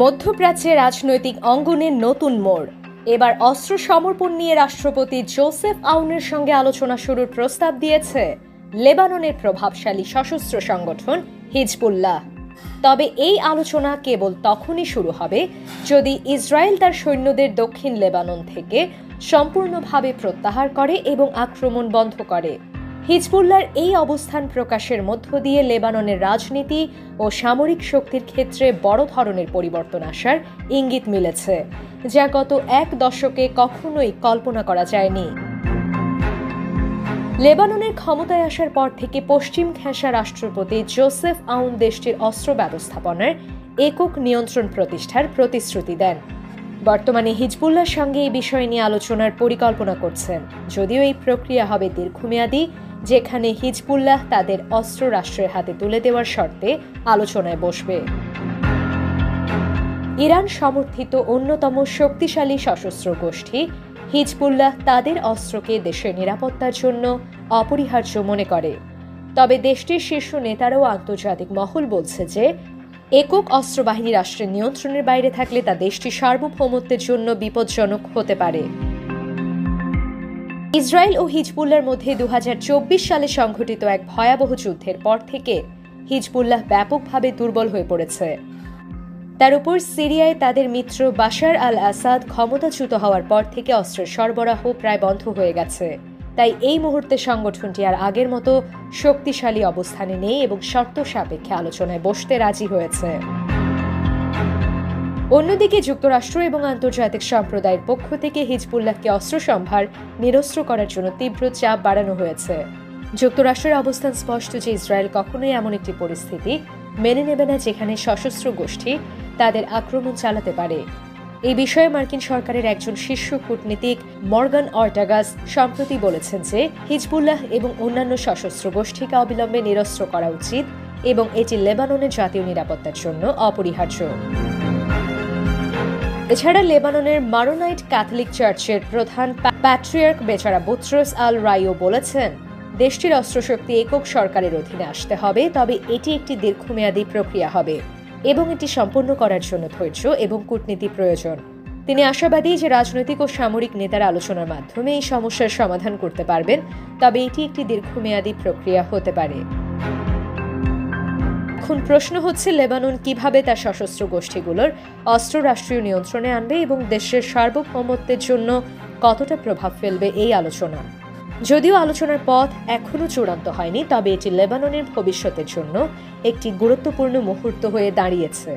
মধ্যপ্রাচ্যে রাজনৈতিক অঙ্গনে নতুন মোড়। এবার অস্ত্র সমর্পণ নিয়ে রাষ্ট্রপতি জোসেফ আউনের সঙ্গে আলোচনা শুরুর প্রস্তাব দিয়েছে লেবাননের প্রভাবশালী সশস্ত্র সংগঠন হিজবুল্লাহ। তবে এই আলোচনা কেবল তখনই শুরু হবে যদি ইসরায়েল তার সৈন্যদের দক্ষিণ লেবানন থেকে সম্পূর্ণভাবে প্রত্যাহার করে এবং আক্রমণ বন্ধ করে। হিজবুল্লাহর এই অবস্থান প্রকাশের মধ্য দিয়ে লেবাননের রাজনীতি ও সামরিক শক্তির ক্ষেত্রে বড় ধরনের পরিবর্তন আসার ইঙ্গিত মিলেছে, যা গত এক দশকে কখনোই কল্পনা করা যায়নি। লেবাননের ক্ষমতায় আসার পর থেকে পশ্চিম ঘেঁষা রাষ্ট্রপতি জোসেফ আউন দেশটির অস্ত্র ব্যবস্থাপনার একক নিয়ন্ত্রণ প্রতিষ্ঠার প্রতিশ্রুতি দেন। বর্তমানে হিজবুল্লাহর সঙ্গে এই বিষয় নিয়ে আলোচনার পরিকল্পনা করছেন, যদিও এই প্রক্রিয়া হবে দীর্ঘমেয়াদী, যেখানে হিজবুল্লাহ তাদের অস্ত্র রাষ্ট্রের হাতে তুলে দেওয়ার শর্তে আলোচনায় বসবে। ইরান সমর্থিত অন্যতম শক্তিশালী সশস্ত্র গোষ্ঠী হিজবুল্লাহ তাদের অস্ত্রকে দেশের নিরাপত্তার জন্য অপরিহার্য মনে করে। তবে দেশটির শীর্ষ নেতারাও আন্তর্জাতিক মহল বলছে যে একক অস্ত্রবাহিনী রাষ্ট্রের নিয়ন্ত্রণের বাইরে থাকলে তা দেশটির সার্বভৌমত্বের জন্য বিপজ্জনক হতে পারে। ইসরায়েল ও হিজবুল্লাহর মধ্যে ২০২৪ সালে সংঘটিত এক ভয়াবহ যুদ্ধের পর থেকে হিজবুল্লাহ ব্যাপকভাবে দুর্বল হয়ে পড়েছে। তার উপর সিরিয়ায় তাদের মিত্র বাশার আল আসাদ ক্ষমতাচ্যুত হওয়ার পর থেকে অস্ত্রের সরবরাহ প্রায় বন্ধ হয়ে গেছে। তাই এই মুহূর্তে সংগঠনটি আর আগের মতো শক্তিশালী অবস্থানে নেই এবং শর্ত সাপেক্ষে আলোচনায় বসতে রাজি হয়েছে। অন্যদিকে যুক্তরাষ্ট্র এবং আন্তর্জাতিক সম্প্রদায়ের পক্ষ থেকে হিজবুল্লাহকে অস্ত্র সম্ভার নিরস্ত্র করার জন্য তীব্র চাপ বাড়ানো হয়েছে। যুক্তরাষ্ট্রের অবস্থান স্পষ্ট যে ইসরায়েল কখনোই এমন একটি পরিস্থিতি মেনে নেবে না যেখানে সশস্ত্র গোষ্ঠী তাদের আক্রমণ চালাতে পারে। এই বিষয়ে মার্কিন সরকারের একজন শীর্ষ কূটনীতিক মর্গান অর্টাগাস সম্প্রতি বলেছেন যে হিজবুল্লাহ এবং অন্যান্য সশস্ত্র গোষ্ঠীকে অবিলম্বে নিরস্ত্র করা উচিত এবং এটি লেবাননের জাতীয় নিরাপত্তার জন্য অপরিহার্য। এছাড়া লেবাননের মারোনাইট ক্যাথলিক চার্চের প্রধান প্যাট্রিয়ার্ক বেচারা বুত্রোস আল রাইও বলেছেন, দেশটির অস্ত্রশক্তি একক সরকারের অধীনে আসতে হবে, তবে এটি একটি দীর্ঘমেয়াদী প্রক্রিয়া হবে এবং এটি সম্পন্ন করার জন্য ধৈর্য এবং কূটনীতি প্রয়োজন। তিনি আশাবাদী যে রাজনৈতিক ও সামরিক নেতারা আলোচনার মাধ্যমে এই সমস্যার সমাধান করতে পারবেন, তবে এটি একটি দীর্ঘমেয়াদী প্রক্রিয়া হতে পারে। এখন প্রশ্ন হচ্ছে লেবানন কিভাবে তার সশস্ত্র গোষ্ঠীগুলোর অস্ত্র রাষ্ট্রীয় নিয়ন্ত্রণে আনবে এবং দেশের সার্বভৌমত্বের জন্য কতটা প্রভাব ফেলবে এই আলোচনা। যদিও আলোচনার পথ এখনও চূড়ান্ত হয়নি, তবে এটি লেবাননের ভবিষ্যতের জন্য একটি গুরুত্বপূর্ণ মুহূর্ত হয়ে দাঁড়িয়েছে।